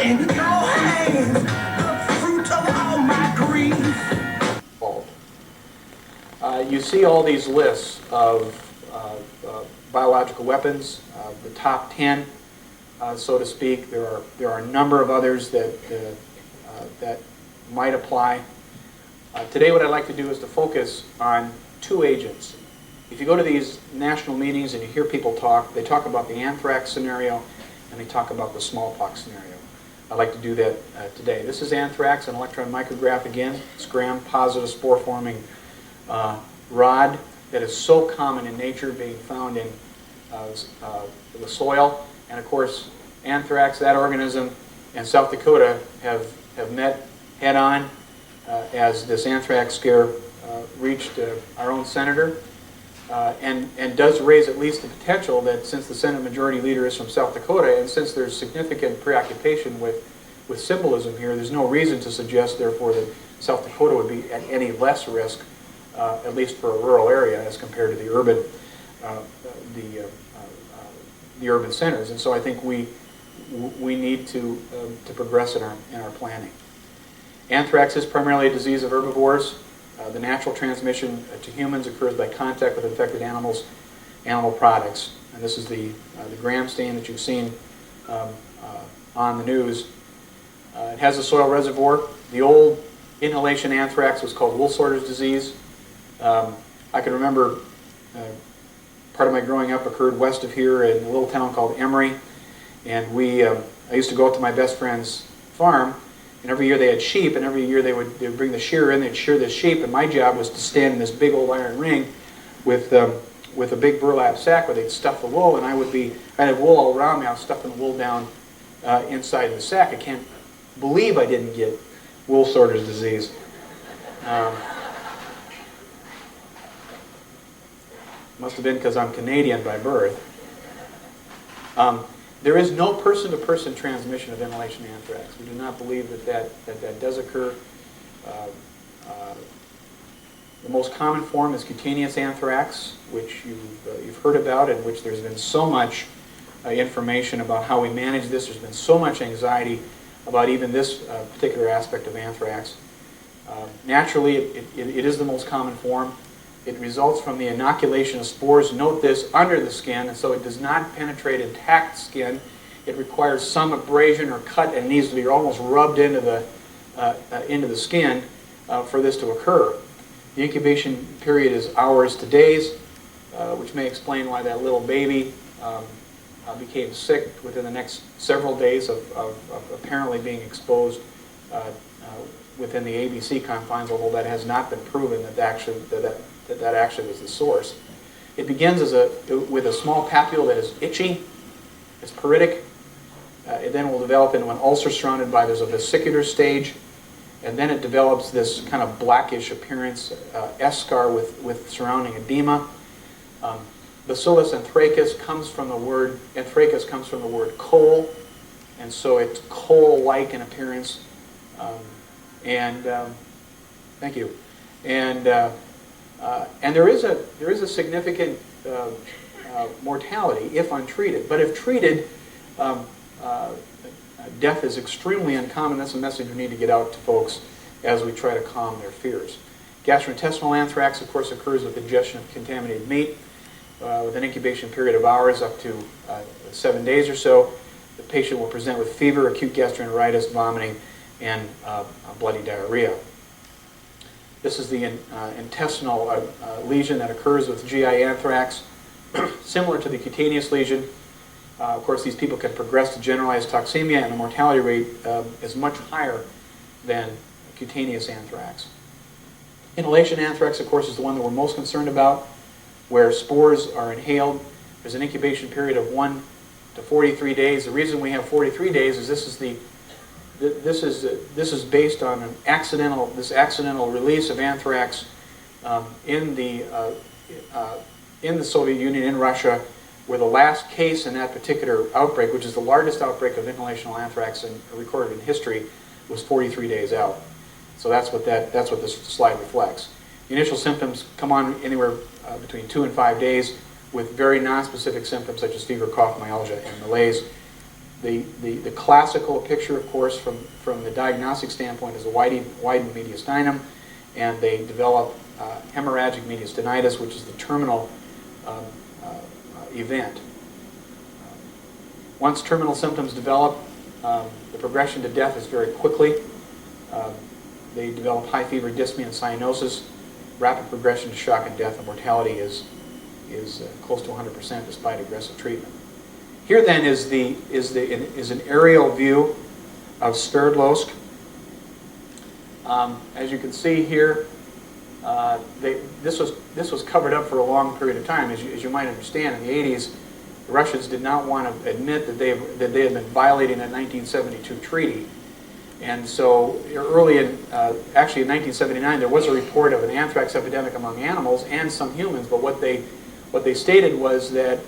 in your hands, the fruit of all my grief. You see all these lists of biological weapons, the top 10, so to speak. There are a number of others that might apply. Today what I'd like to do is to focus on two agents. If you go to these national meetings and you hear people talk, they talk about the anthrax scenario and they talk about the smallpox scenario. I'd like to do that today. This is anthrax, an electron micrograph again. It's gram-positive spore-forming rod that is so common in nature, being found in the soil. And of course, anthrax, that organism, and South Dakota have met head-on as this anthrax scare reached our own senator, and does raise at least the potential that since the Senate Majority Leader is from South Dakota, and since there's significant preoccupation with symbolism here, there's no reason to suggest, therefore, that South Dakota would be at any less risk, at least for a rural area, as compared to the urban urban centers. And so I think we need to progress in our planning. Anthrax is primarily a disease of herbivores. The natural transmission to humans occurs by contact with infected animal products. And this is the gram stain that you've seen on the news. It has a soil reservoir. The old inhalation anthrax was called wool sorter's disease. I can remember part of my growing up occurred west of here in a little town called Emory. And I used to go out to my best friend's farm, and every year they had sheep, and every year they would bring the shearer in, they'd shear the sheep, and my job was to stand in this big old iron ring with a big burlap sack where they'd stuff the wool, and I'd have wool all around me. I was stuffing the wool down inside the sack. I can't believe I didn't get wool sorter's disease. Must have been because I'm Canadian by birth. There is no person-to-person transmission of inhalation anthrax. We do not believe that does occur. The most common form is cutaneous anthrax, which you've heard about, and which there's been so much information about how we manage this. There's been so much anxiety about even this particular aspect of anthrax. Naturally, it is the most common form. It results from the inoculation of spores, note this, under the skin, and so it does not penetrate intact skin. It requires some abrasion or cut and needs to be almost rubbed into the skin for this to occur. The incubation period is hours to days, which may explain why that little baby became sick within the next several days of apparently being exposed within the ABC confines, although that has not been proven that actually was the source. It begins with a small papule that is itchy, it's pruritic. It then will develop into an ulcer surrounded by, there's a vesicular stage, and then it develops this kind of blackish appearance, eschar with surrounding edema. Bacillus anthracus comes from the word coal, and so it's coal-like in appearance. Thank you. And there is a significant mortality if untreated. But if treated, death is extremely uncommon. That's a message we need to get out to folks as we try to calm their fears. Gastrointestinal anthrax, of course, occurs with ingestion of contaminated meat with an incubation period of hours up to 7 days or so. The patient will present with fever, acute gastroenteritis, vomiting, and bloody diarrhea. This is the intestinal lesion that occurs with GI anthrax, similar to the cutaneous lesion. Of course, these people can progress to generalized toxemia, and the mortality rate is much higher than cutaneous anthrax. Inhalation anthrax, of course, is the one that we're most concerned about, where spores are inhaled. There's an incubation period of 1 to 43 days. The reason we have 43 days is this is based on this accidental release of anthrax in the Soviet Union, in Russia, where the last case in that particular outbreak, which is the largest outbreak of inhalational anthrax recorded in history, was 43 days out. So that's what this slide reflects. The initial symptoms come on anywhere between 2 and 5 days, with very nonspecific symptoms such as fever, cough, myalgia, and malaise. The classical picture, of course, from the diagnostic standpoint is a widened mediastinum, and they develop hemorrhagic mediastinitis, which is the terminal event. Once terminal symptoms develop, the progression to death is very quickly. They develop high fever, dyspnea, and cyanosis. Rapid progression to shock and death, and mortality is close to 100% despite aggressive treatment. Here then is an aerial view of Sverdlovsk. As you can see here, this was covered up for a long period of time. As you might understand, in the 80s, the Russians did not want to admit that they had been violating a 1972 treaty. And so early actually in 1979, there was a report of an anthrax epidemic among animals and some humans, but what they stated was that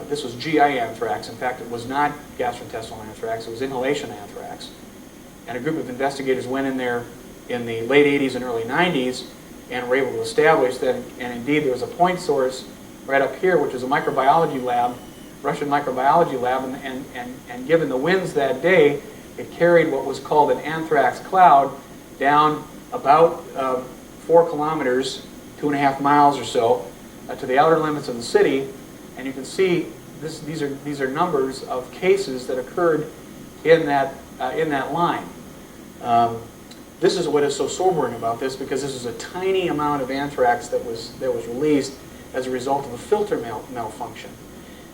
this was GI anthrax. In fact, it was not gastrointestinal anthrax, it was inhalation anthrax. And a group of investigators went in there in the late 80s and early 90s and were able to establish that, and indeed there was a point source right up here, which is a microbiology lab, Russian microbiology lab, and given the winds that day, it carried what was called an anthrax cloud down about 4 kilometers, 2.5 miles or so, to the outer limits of the city. And you can see these are numbers of cases that occurred in that line. This is what is so sobering about this, because this is a tiny amount of anthrax that was released as a result of a filter malfunction.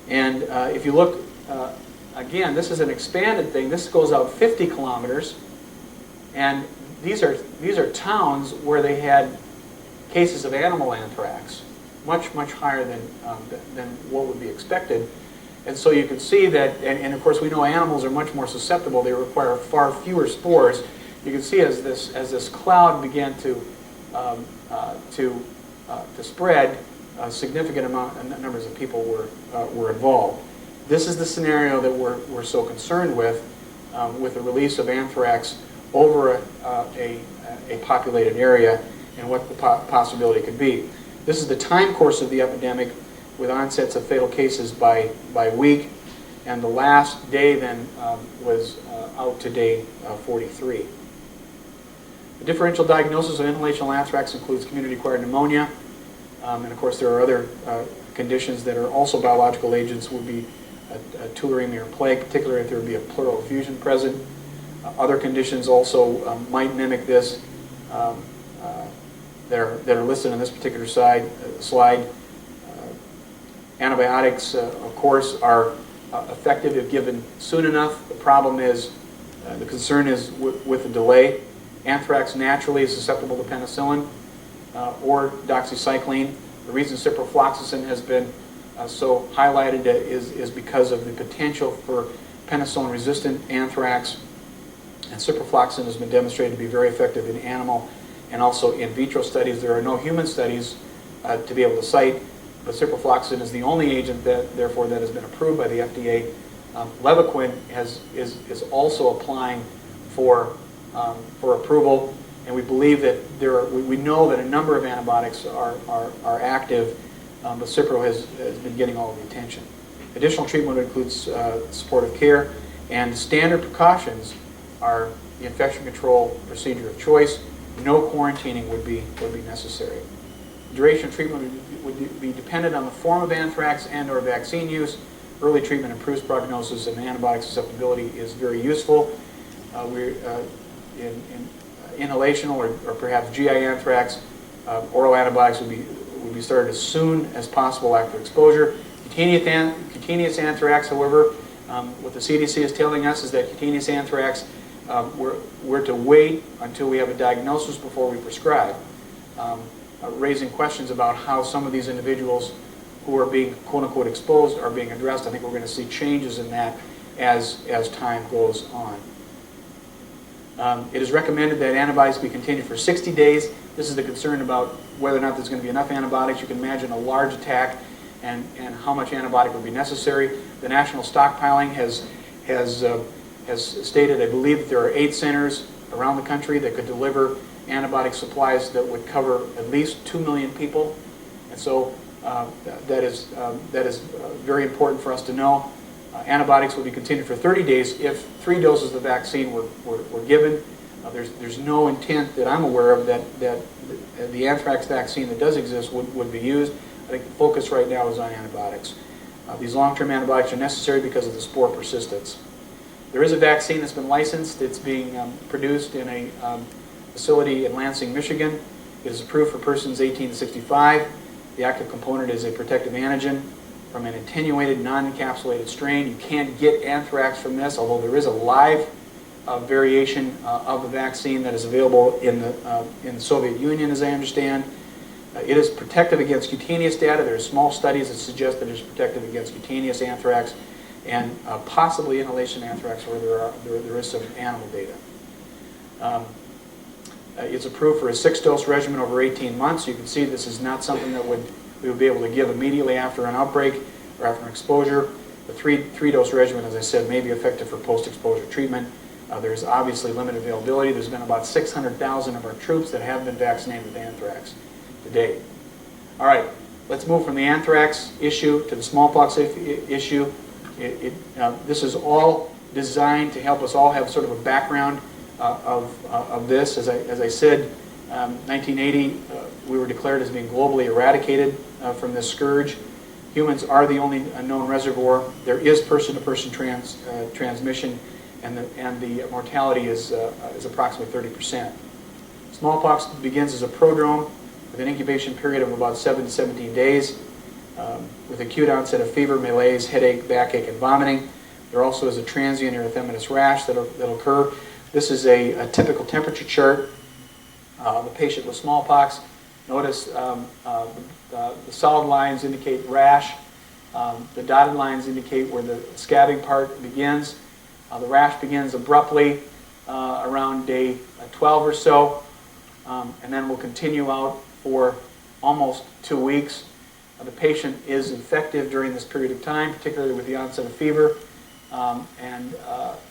And if you look again, this is an expanded thing. This goes out 50 kilometers, and these are towns where they had cases of animal anthrax, much higher than what would be expected. And so you can see that, and of course we know animals are much more susceptible. They require far fewer spores. You can see as this cloud began to spread, a significant numbers of people were involved. This is the scenario that we're so concerned with the release of anthrax over a populated area and what the possibility could be. This is the time course of the epidemic, with onsets of fatal cases by week, and the last day then was out to day 43. The differential diagnosis of inhalational anthrax includes community-acquired pneumonia, and of course there are other conditions that are also biological agents, would be tularemia or plague, particularly if there would be a pleural effusion present. Other conditions also might mimic this that are listed on this particular slide. Antibiotics, of course, are effective if given soon enough. The problem is, the concern is with the delay. Anthrax naturally is susceptible to penicillin or doxycycline. The reason ciprofloxacin has been so highlighted is because of the potential for penicillin-resistant anthrax. And ciprofloxacin has been demonstrated to be very effective in animal and also in vitro studies. There are no human studies to be able to cite, but ciprofloxacin is the only agent that, therefore, that has been approved by the FDA. Levaquin is also applying for approval, and we believe that we know that a number of antibiotics are active, but Cipro has been getting all of the attention. Additional treatment includes supportive care, and standard precautions are the infection control procedure of choice. No quarantining would be necessary. Duration of treatment would be dependent on the form of anthrax and/or vaccine use. Early treatment improves prognosis, and antibiotic susceptibility is very useful. In inhalational or perhaps GI anthrax, oral antibiotics would be started as soon as possible after exposure. Cutaneous anthrax, however, what the CDC is telling us is that cutaneous anthrax, we're to wait until we have a diagnosis before we prescribe, raising questions about how some of these individuals who are being quote-unquote exposed are being addressed. I think we're going to see changes in that as time goes on. It is recommended that antibiotics be continued for 60 days. This is the concern about whether or not there's going to be enough antibiotics. You can imagine a large attack and how much antibiotic would be necessary. The national stockpiling has stated, I believe, that there are 8 centers around the country that could deliver antibiotic supplies that would cover at least 2 million people. And so that is very important for us to know. Antibiotics will be continued for 30 days if 3 doses of the vaccine were given. There's no intent that I'm aware of that the anthrax vaccine that does exist would be used. I think the focus right now is on antibiotics. These long-term antibiotics are necessary because of the spore persistence. There is a vaccine that's been licensed. It's being produced in a facility in Lansing, Michigan. It is approved for persons 18 to 65. The active component is a protective antigen from an attenuated, non-encapsulated strain. You can't get anthrax from this, although there is a live variation of the vaccine that is available in the Soviet Union, as I understand. It is protective against cutaneous data. There are small studies that suggest that it is protective against cutaneous anthrax and possibly inhalation anthrax, where there is some animal data. It's approved for a 6-dose regimen over 18 months. You can see this is not something that we would be able to give immediately after an outbreak or after an exposure. The three-dose regimen, as I said, may be effective for post-exposure treatment. There's obviously limited availability. There's been about 600,000 of our troops that have been vaccinated with anthrax to date. All right, let's move from the anthrax issue to the smallpox issue. This is all designed to help us all have sort of a background of this. As I said, 1980, we were declared as being globally eradicated from this scourge. Humans are the only known reservoir. There is person-to-person transmission, and the mortality is approximately 30%. Smallpox begins as a prodrome with an incubation period of about 7 to 17 days, with acute onset of fever, malaise, headache, backache, and vomiting. There also is a transient erythematous rash that'll occur. This is a typical temperature chart of a patient with smallpox. Notice the solid lines indicate rash. The dotted lines indicate where the scabbing part begins. The rash begins abruptly around day 12 or so, and then will continue out for almost 2 weeks. The patient is infective during this period of time, particularly with the onset of fever, and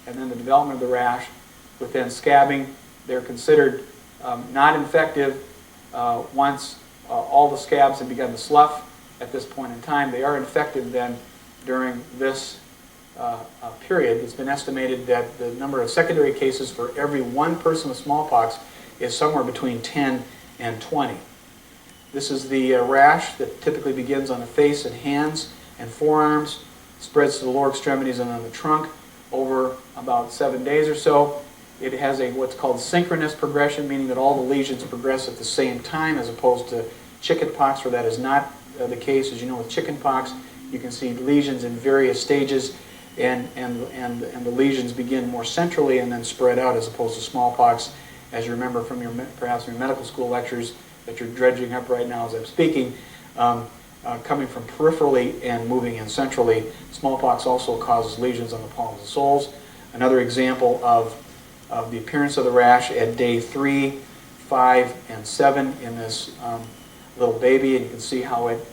then the development of the rash. With then scabbing, they're considered not infective once all the scabs have begun to slough at this point in time. They are infective then during this period. It's been estimated that the number of secondary cases for every 1 person with smallpox is somewhere between 10 and 20. This is the rash that typically begins on the face and hands and forearms, spreads to the lower extremities and on the trunk over about 7 days or so. It has what's called synchronous progression, meaning that all the lesions progress at the same time, as opposed to chickenpox, where that is not the case. As you know, with chickenpox, you can see lesions in various stages, and the lesions begin more centrally and then spread out, as opposed to smallpox, as you remember from perhaps your medical school lectures that you're dredging up right now as I'm speaking, coming from peripherally and moving in centrally. Smallpox also causes lesions on the palms and soles. Another example of the appearance of the rash at day 3, 5, and 7 in this little baby, and you can see how it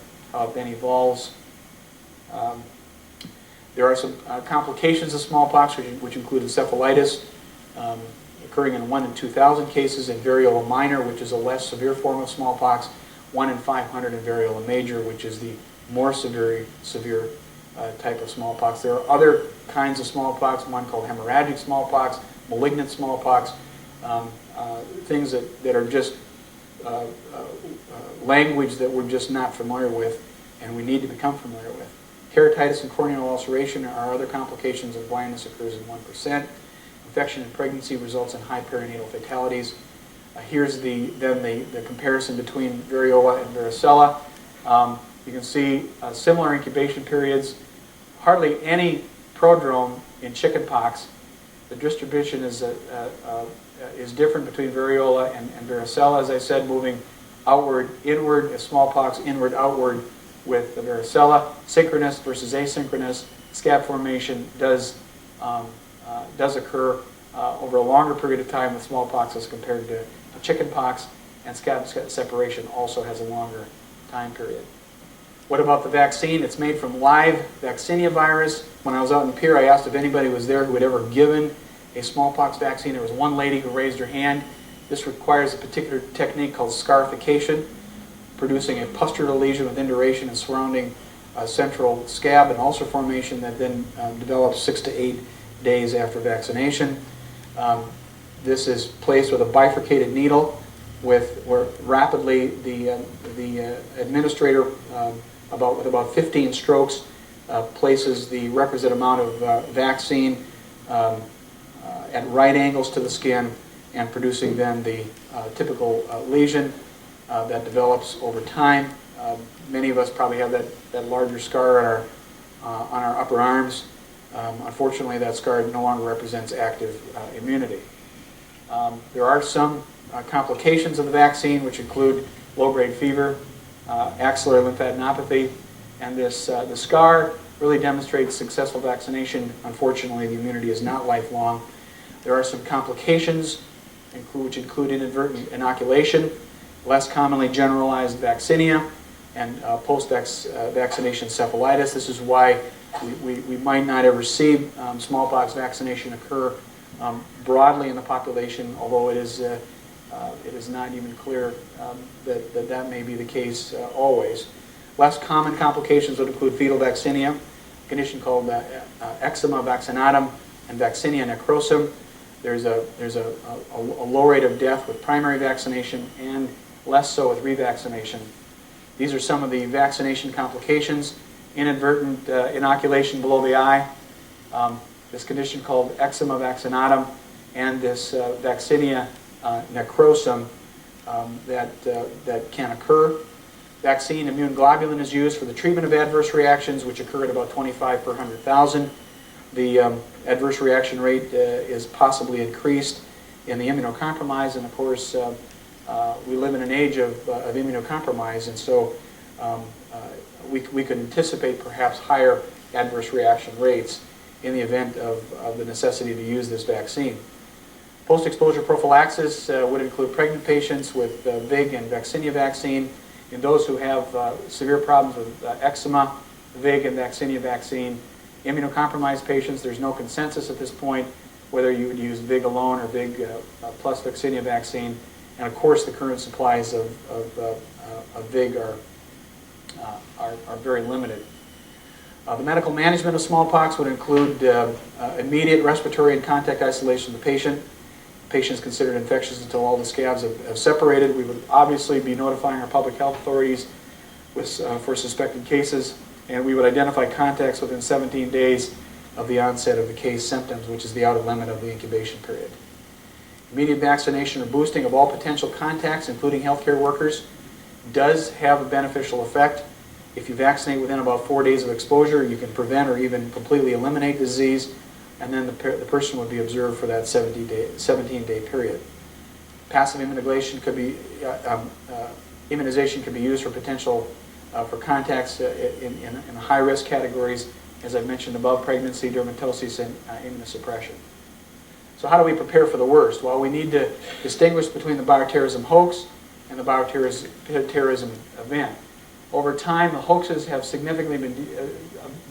then evolves. There are some complications of smallpox, which include encephalitis, occurring in 1 in 2,000 cases, and variola minor, which is a less severe form of smallpox, 1 in 500 in variola major, which is the more severe type of smallpox. There are other kinds of smallpox, one called hemorrhagic smallpox, malignant smallpox, things that are just language that we're just not familiar with, and we need to become familiar with. Keratitis and corneal ulceration are other complications, and blindness occurs in 1%. Infection in pregnancy results in high perinatal fatalities. Here's the comparison between variola and varicella. You can see similar incubation periods. Hardly any prodrome in chickenpox. The distribution is different between variola and varicella, as I said, moving outward, inward, as smallpox, inward, outward with the varicella. Synchronous versus asynchronous scab formation does occur over a longer period of time with smallpox as compared to chickenpox, and scab separation also has a longer time period. What about the vaccine? It's made from live vaccinia virus. When I was out in Pier, I asked if anybody was there who had ever given a smallpox vaccine. There was one lady who raised her hand. This requires a particular technique called scarification, producing a pustular lesion with induration and surrounding central scab and ulcer formation that then develops 6 to 8 days after vaccination. This is placed with a bifurcated needle where rapidly the administrator, with about 15 strokes, places the requisite amount of vaccine at right angles to the skin and producing then the typical lesion that develops over time. Many of us probably have that larger scar on our upper arms. Unfortunately, that scar no longer represents active immunity. There are some complications of the vaccine, which include low-grade fever, axillary lymphadenopathy, and the scar really demonstrates successful vaccination. Unfortunately, the immunity is not lifelong. There are some complications, which include inadvertent inoculation, less commonly generalized vaccinia, and post-vaccination encephalitis. This is why we might not ever see smallpox vaccination occur broadly in the population, although it is not even clear that may be the case always. Less common complications would include fetal vaccinia, a condition called eczema vaccinatum and vaccinia necrosum. There's a low rate of death with primary vaccination and less so with revaccination. These are some of the vaccination complications: inadvertent inoculation below the eye, this condition called eczema vaccinatum, and this vaccinia necrosum that can occur. Vaccine immune globulin is used for the treatment of adverse reactions, which occur at about 25 per 100,000. The adverse reaction rate is possibly increased in the immunocompromised, and of course we live in an age of immunocompromise, and so we could anticipate perhaps higher adverse reaction rates in the event of the necessity to use this vaccine. Post-exposure prophylaxis would include pregnant patients with VIG and vaccinia vaccine. In those who have severe problems with eczema, VIG and vaccinia vaccine. Immunocompromised patients, there's no consensus at this point whether you would use VIG alone or VIG plus vaccinia vaccine. And of course, the current supplies of VIG are very limited. The medical management of smallpox would include immediate respiratory and contact isolation of the patient. The patient is considered infectious until all the scabs have separated. We would obviously be notifying our public health authorities for suspected cases, and we would identify contacts within 17 days of the onset of the case symptoms, which is the outer limit of the incubation period. Immediate vaccination or boosting of all potential contacts, including healthcare workers, does have a beneficial effect. If you vaccinate within about 4 days of exposure, you can prevent or even completely eliminate disease, and then the person would be observed for that 17-day period. Passive immunization could be used for potential for contacts in high-risk categories, as I mentioned above: pregnancy, dermatosis, and immunosuppression. So how do we prepare for the worst? Well, we need to distinguish between the bioterrorism hoax and the bioterrorism event. Over time, the hoaxes have significantly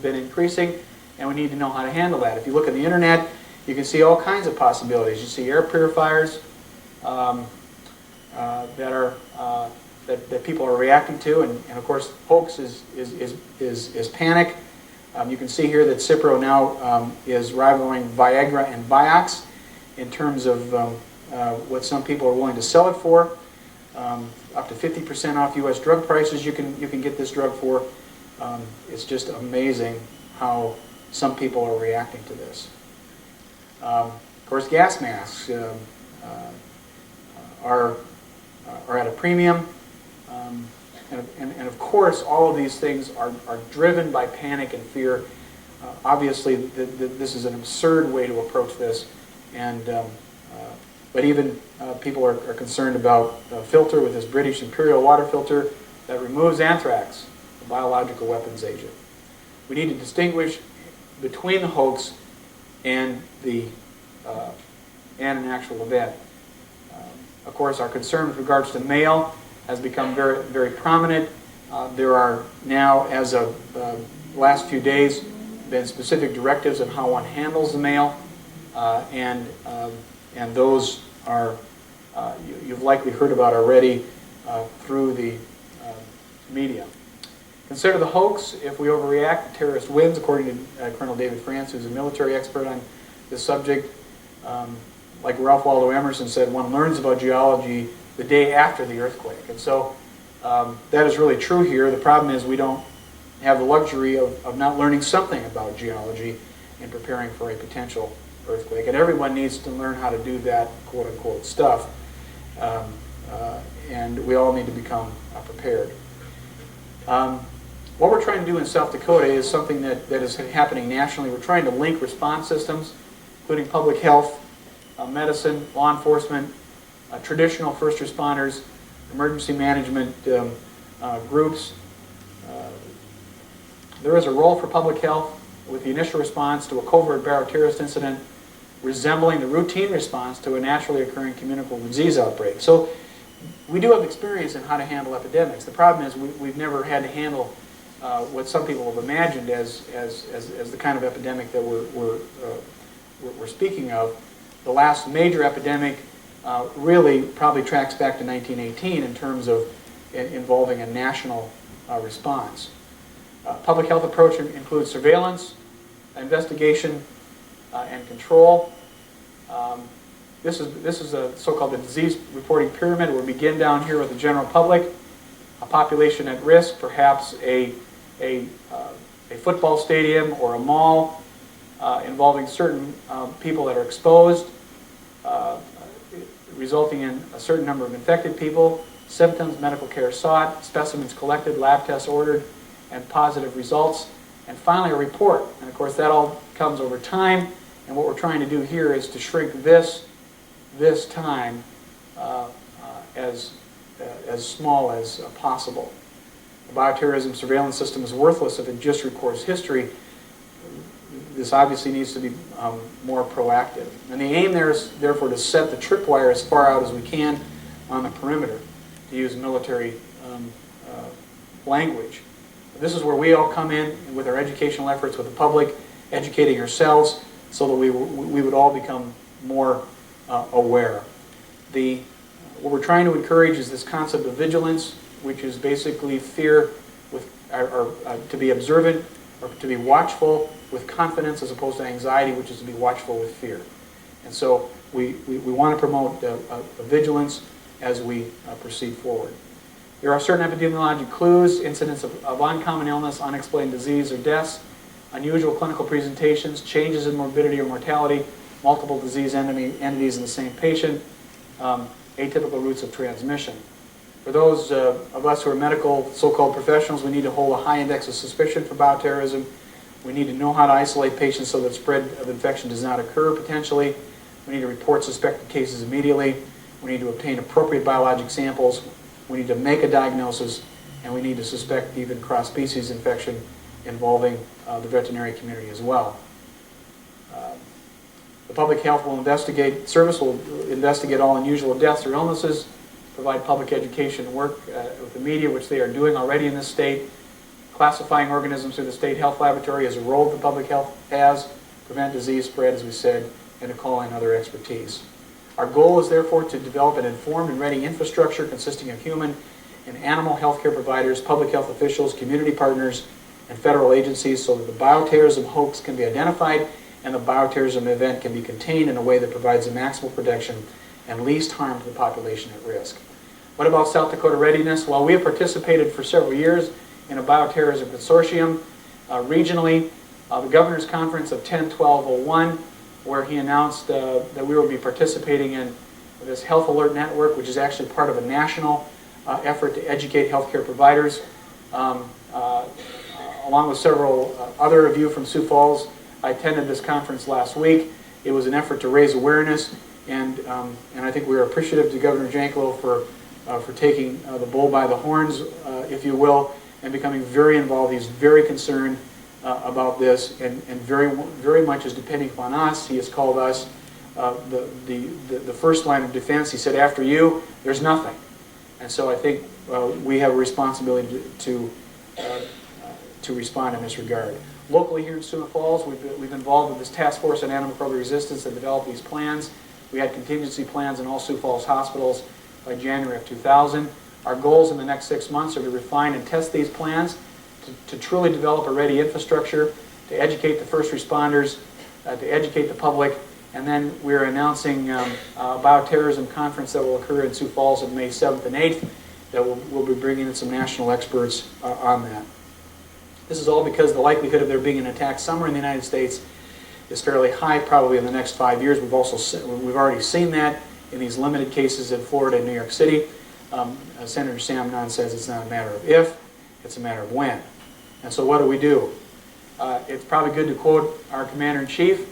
been increasing, and we need to know how to handle that. If you look at the internet, you can see all kinds of possibilities. You see air purifiers that people are reacting to, and of course, hoax is panic. You can see here that Cipro now is rivaling Viagra and Vioxx in terms of what some people are willing to sell it for. Up to 50% off U.S. drug prices you can get this drug for. It's just amazing how some people are reacting to this. Of course, gas masks are at a premium. And of course, all of these things are driven by panic and fear. Obviously, this is an absurd way to approach this, but even people are concerned about a filter with this British Imperial water filter that removes anthrax, a biological weapons agent. We need to distinguish between the hoax and an actual event. Of course, our concern with regards to mail has become very, very prominent. There are now, as of last few days, been specific directives on how one handles the mail, and those are you've likely heard about already through the media. Consider the hoax. If we overreact, the terrorist wins, according to Colonel David France, who's a military expert on this subject. Like Ralph Waldo Emerson said, one learns about geology the day after the earthquake. And so that is really true here. The problem is we don't have the luxury of not learning something about geology in preparing for a potential earthquake. And everyone needs to learn how to do that quote-unquote stuff. And we all need to become prepared. What we're trying to do in South Dakota is something that is happening nationally. We're trying to link response systems, including public health, medicine, law enforcement, traditional first responders, emergency management groups. There is a role for public health with the initial response to a covert bioterrorist incident resembling the routine response to a naturally occurring communicable disease outbreak. So we do have experience in how to handle epidemics. The problem is we've never had to handle what some people have imagined as the kind of epidemic that we're speaking of. The last major epidemic really probably tracks back to 1918 in terms of involving a national response. Public health approach includes surveillance, investigation, and control. This is a so-called disease reporting pyramid. We'll begin down here with the general public, a population at risk, perhaps a football stadium or a mall involving certain people that are exposed, resulting in a certain number of infected people, symptoms, medical care sought, specimens collected, lab tests ordered, and positive results, and finally a report. And of course that all comes over time, and what we're trying to do here is to shrink this time as small as possible. The bioterrorism surveillance system is worthless if it just records history. This obviously needs to be more proactive. And the aim there is therefore to set the tripwire as far out as we can on the perimeter, to use military language. This is where we all come in with our educational efforts with the public, educating ourselves so that we would all become more aware. What we're trying to encourage is this concept of vigilance, which is basically fear to be observant or to be watchful with confidence as opposed to anxiety, which is to be watchful with fear. And so we want to promote vigilance as we proceed forward. There are certain epidemiologic clues, incidents of uncommon illness, unexplained disease or deaths, unusual clinical presentations, changes in morbidity or mortality, multiple disease entities in the same patient, atypical routes of transmission. For those of us who are medical so-called professionals, we need to hold a high index of suspicion for bioterrorism. We need to know how to isolate patients so that spread of infection does not occur potentially. We need to report suspected cases immediately. We need to obtain appropriate biologic samples. We need to make a diagnosis, and we need to suspect even cross-species infection involving the veterinary community as well. The public health service will investigate all unusual deaths or illnesses, provide public education and work with the media, which they are doing already in this state, classifying organisms through the state health laboratory as a role that public health has, prevent disease spread, as we said, and to call in other expertise. Our goal is therefore to develop an informed and ready infrastructure consisting of human and animal healthcare providers, public health officials, community partners, and federal agencies so that the bioterrorism hoax can be identified and the bioterrorism event can be contained in a way that provides the maximal protection and least harm to the population at risk. What about South Dakota readiness? Well, we have participated for several years in a bioterrorism consortium regionally. The Governor's Conference of 10-12-01, where he announced that we will be participating in this Health Alert Network, which is actually part of a national effort to educate healthcare providers. Along with several other of you from Sioux Falls, I attended this conference last week. It was an effort to raise awareness, and I think we are appreciative to Governor Janklow for taking the bull by the horns, if you will, and becoming very involved. He's very concerned about this, and very much is depending upon us. He has called us the first line of defense. He said, after you, there's nothing. And so I think we have a responsibility to respond in this regard. Locally here in Sioux Falls, we've been involved with this task force on antimicrobial resistance that developed these plans. We had contingency plans in all Sioux Falls hospitals by January of 2000. Our goals in the next 6 months are to refine and test these plans to to truly develop a ready infrastructure, to educate the first responders, to educate the public, and then we're announcing a bioterrorism conference that will occur in Sioux Falls on May 7th and 8th that we'll be bringing in some national experts on that. This is all because the likelihood of there being an attack somewhere in the United States is fairly high, probably in the next 5 years. We've already seen that in these limited cases in Florida and New York City. Senator Sam Nunn says it's not a matter of if, it's a matter of when. And so what do? It's probably good to quote our Commander-in-Chief.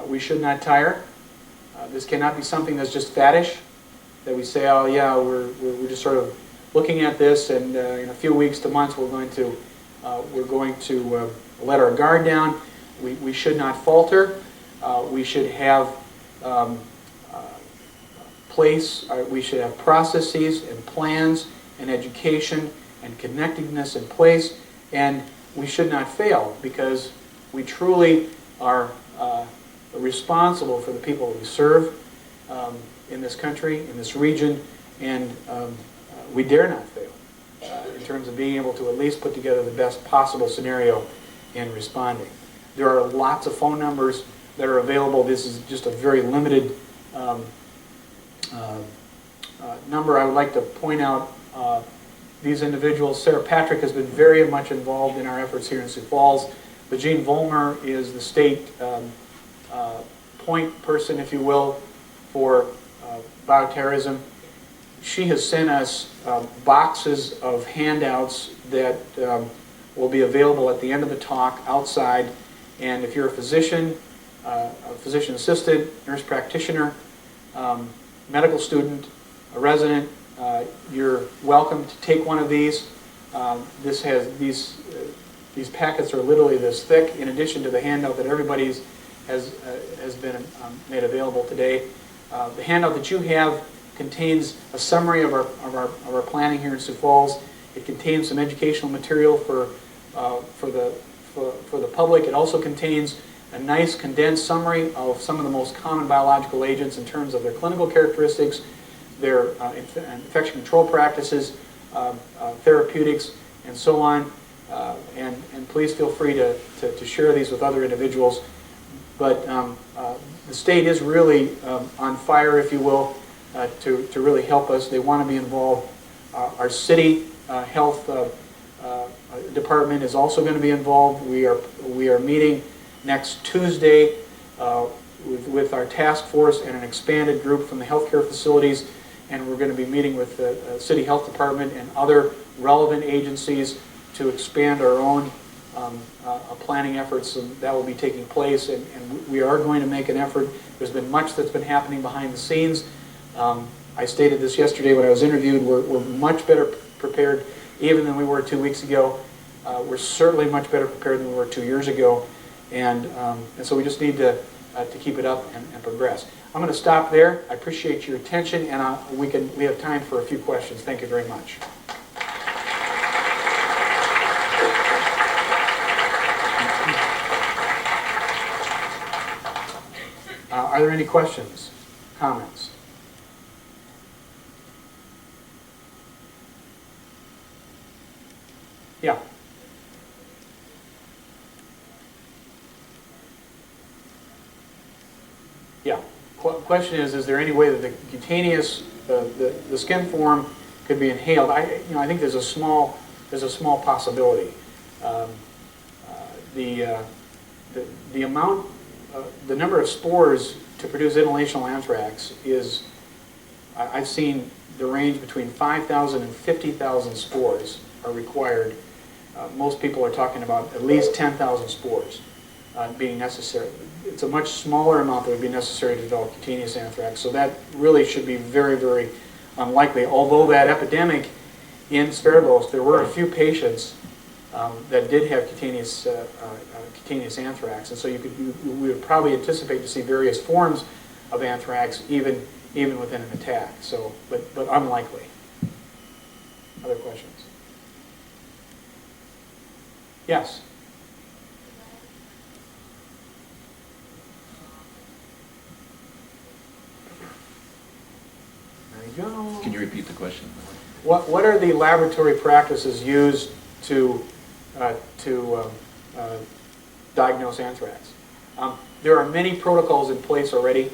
We should not tire. This cannot be something that's just faddish, that we say, oh yeah, we're just sort of looking at this, and in a few weeks to months we're going to let our guard down. We should not falter. We should have we should have processes and plans and education and connectedness in place, and we should not fail, because we truly are responsible for the people we serve in this country, in this region, and we dare not fail in terms of being able to at least put together the best possible scenario in responding. There are lots of phone numbers that are available. This is just a very limited number. I would like to point out these individuals. Sarah Patrick has been very much involved in our efforts here in Sioux Falls. Eugene Vollmer is the state point person, if you will, for bioterrorism. She has sent us boxes of handouts that will be available at the end of the talk outside. And if you're a physician assistant, nurse practitioner, medical student, a resident, you're welcome to take one of these. These packets are literally this thick, in addition to the handout that everybody's has been made available today. The handout that you have contains a summary of our planning here in Sioux Falls. It contains some educational material for the public. It also contains a nice condensed summary of some of the most common biological agents in terms of their clinical characteristics, their infection control practices, therapeutics, and so on. And please feel free to share these with other individuals. But the state is really on fire, if you will, to really help us. They want to be involved. Our city health department is also going to be involved. We are meeting next Tuesday with our task force and an expanded group from the healthcare facilities, and we're going to be meeting with the city health department and other relevant agencies to expand our own planning efforts, and that will be taking place, and we are going to make an effort. There's been much that's been happening behind the scenes. I stated this yesterday when I was interviewed. We're much better prepared even than we were 2 weeks ago. We're certainly much better prepared than we were 2 years ago, and so we just need to keep it up and progress. I'm going to stop there. I appreciate your attention, and we have time for a few questions. Thank you very much. Are there any questions, comments? Yeah. Yeah. Question is there any way that the cutaneous, the skin form could be inhaled? I think there's a small possibility. The amount, the number of spores to produce inhalational anthrax is, I've seen the range between 5,000 and 50,000 spores are required. Most people are talking about at least 10,000 spores being necessary. It's a much smaller amount that would be necessary to develop cutaneous anthrax, so that really should be very, very unlikely. Although that epidemic in Sverdlovsk, there were a few patients that did have cutaneous anthrax, and so we would probably anticipate to see various forms of anthrax even within an attack. So, but unlikely. Other questions? Yes. There you go. Can you repeat the question? What are the laboratory practices used to diagnose anthrax. There are many protocols in place already.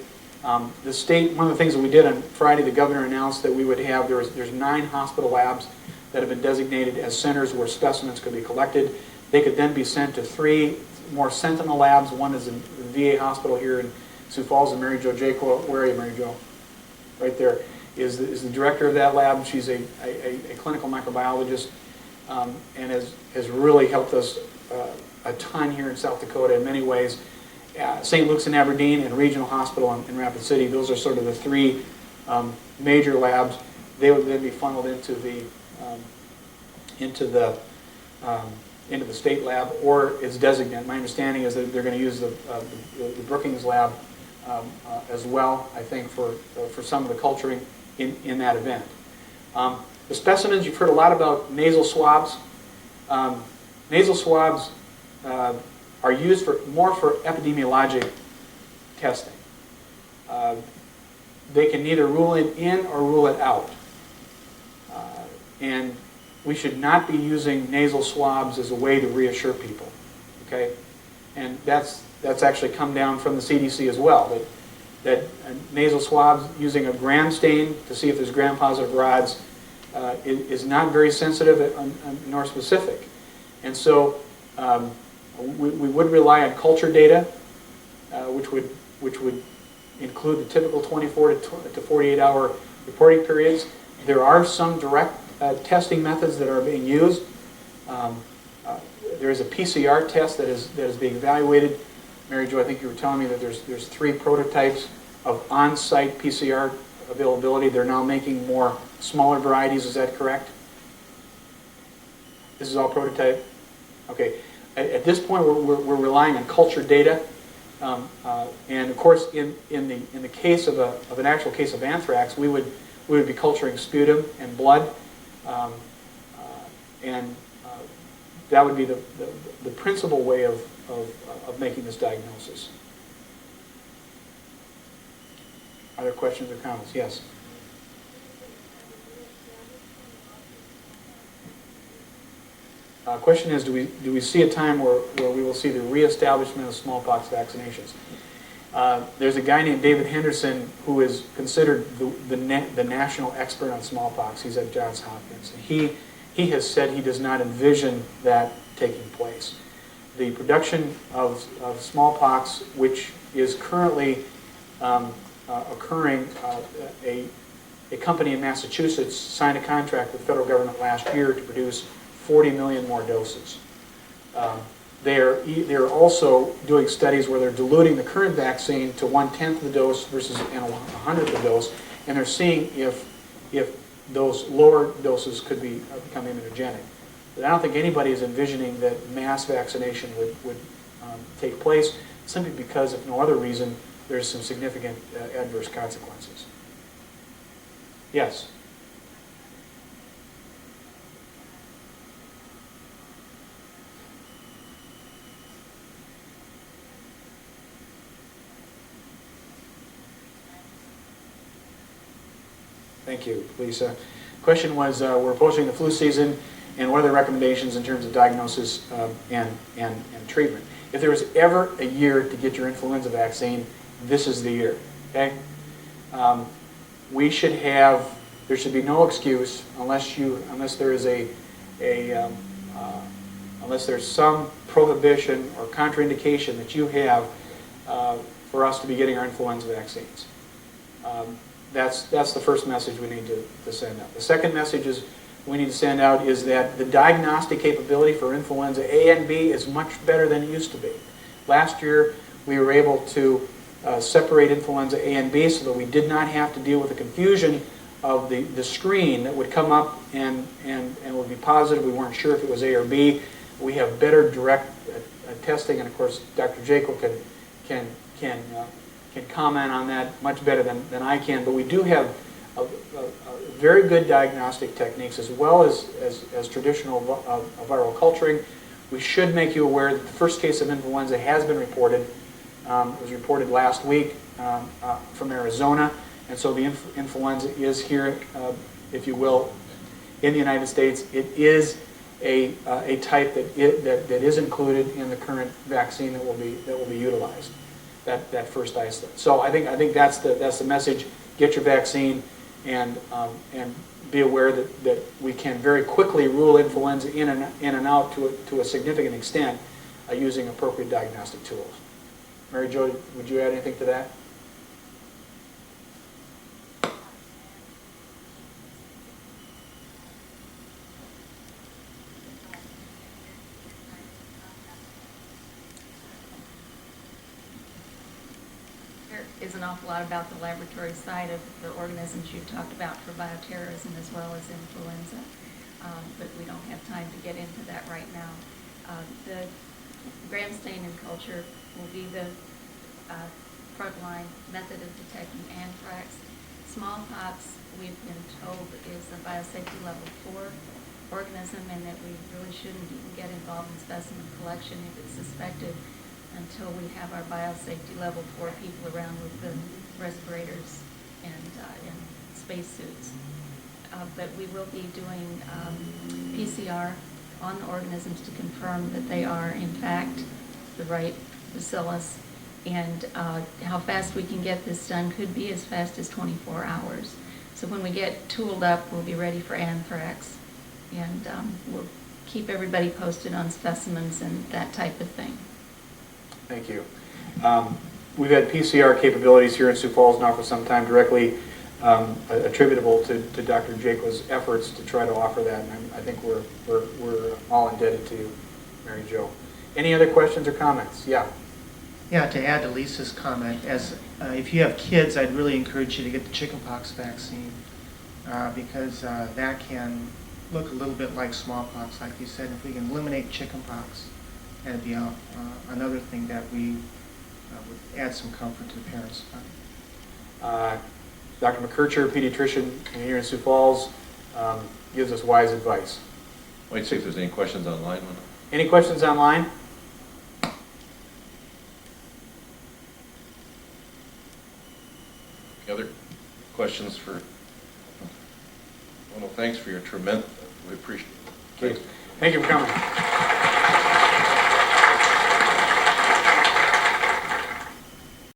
The state, one of the things that we did on Friday, the governor announced that we would have, there's 9 hospital labs that have been designated as centers where specimens could be collected. They could then be sent to 3 more sentinel labs. One is in the VA hospital here in Sioux Falls, and Mary Jo Jaco, where are you, Mary Jo? Right there, is the director of that lab. She's a clinical microbiologist, and has really helped us a ton here in South Dakota in many ways. St. Luke's in Aberdeen and Regional Hospital in Rapid City, those are sort of the 3 major labs. They would then be funneled into the state lab, or its designate. My understanding is that they're going to use the Brookings lab as well, I think, for some of the culturing in that event. The specimens, you've heard a lot about nasal swabs. Nasal swabs are used more for epidemiologic testing. They can neither rule it in or rule it out. And we should not be using nasal swabs as a way to reassure people. Okay? And that's actually come down from the CDC as well, that nasal swabs using a gram stain to see if there's gram-positive rods is not very sensitive nor specific. And so we would rely on culture data, which would include the typical 24 to 48 hour reporting periods. There are some direct testing methods that are being used. There is a PCR test that is being evaluated. Mary Jo, I think you were telling me that there's 3 prototypes of on-site PCR availability. They're now making more smaller varieties. Is that correct? This is all prototype? Okay. At this point, we're relying on culture data, and of course, in the case of an actual case of anthrax, we would be culturing sputum and blood, and that would be the principal way of making this diagnosis. Are there questions or comments? Yes. Question is, do we see a time where we will see the reestablishment of smallpox vaccinations? There's a guy named David Henderson who is considered the national expert on smallpox. He's at Johns Hopkins. He has said he does not envision that taking place. The production of smallpox, which is currently occurring, a company in Massachusetts signed a contract with the federal government last year to produce 40 million more doses. They're also doing studies where they're diluting the current vaccine to 1/10 of the dose versus 1/100th of the dose, and they're seeing if those lower doses could become immunogenic. But I don't think anybody is envisioning that mass vaccination would take place, simply because, if no other reason, there's some significant adverse consequences. Yes? Thank you, Lisa. Question was, we're approaching the flu season, and what are the recommendations in terms of diagnosis and treatment? If there was ever a year to get your influenza vaccine, this is the year. Okay? We should have. There should be no excuse unless there is unless there's some prohibition or contraindication that you have for us to be getting our influenza vaccines. That's the first message we need to send out. The second message we need to send out is that the diagnostic capability for influenza A and B is much better than it used to be. Last year, we were able to separate influenza A and B so that we did not have to deal with the confusion of the screen that would come up and would be positive. We weren't sure if it was A or B. We have better direct testing, and of course, Dr. Jaco can comment on that much better than I can. But we do have very good diagnostic techniques, as well as traditional viral culturing. We should make you aware that the first case of influenza has been reported. It was reported last week from Arizona, and so the influenza is here, if you will, in the United States. It is a type that is included in the current vaccine that will be utilized, that first isolate. So I think that's the message. Get your vaccine, and be aware that we can very quickly rule influenza in and out to a significant extent using appropriate diagnostic tools. Mary Jo, would you add anything to that? There is an awful lot about the laboratory side of the organisms you talked about for bioterrorism as well as influenza, but we don't have time to get into that right now. The gram stain and culture will be the frontline method of detecting anthrax. Smallpox, we've been told, is a biosafety level 4 organism, and that we really shouldn't even get involved in specimen collection if it's suspected until we have our biosafety level 4 people around with the respirators and in spacesuits. But we will be doing PCR on the organisms to confirm that they are in fact the right bacillus, and how fast we can get this done could be as fast as 24 hours. So when we get tooled up, we'll be ready for anthrax, and we'll keep everybody posted on specimens and that type of thing. Thank you. We've had PCR capabilities here in Sioux Falls now for some time, directly attributable to Dr. Jaco's efforts to try to offer that, and I think we're all indebted to you, Mary Jo. Any other questions or comments? Yeah. Yeah, to add to Lisa's comment, if you have kids, I'd really encourage you to get the chickenpox vaccine because that can look a little bit like smallpox, like you said. If we can eliminate chickenpox, that'd be another thing that we would add some comfort to the parents. Dr. McKercher, pediatrician here in Sioux Falls, gives us wise advice. Wait, see if there's any questions online. Any questions online? Any other questions for? Well, thanks for your tremendous. We appreciate it. Thank you for coming.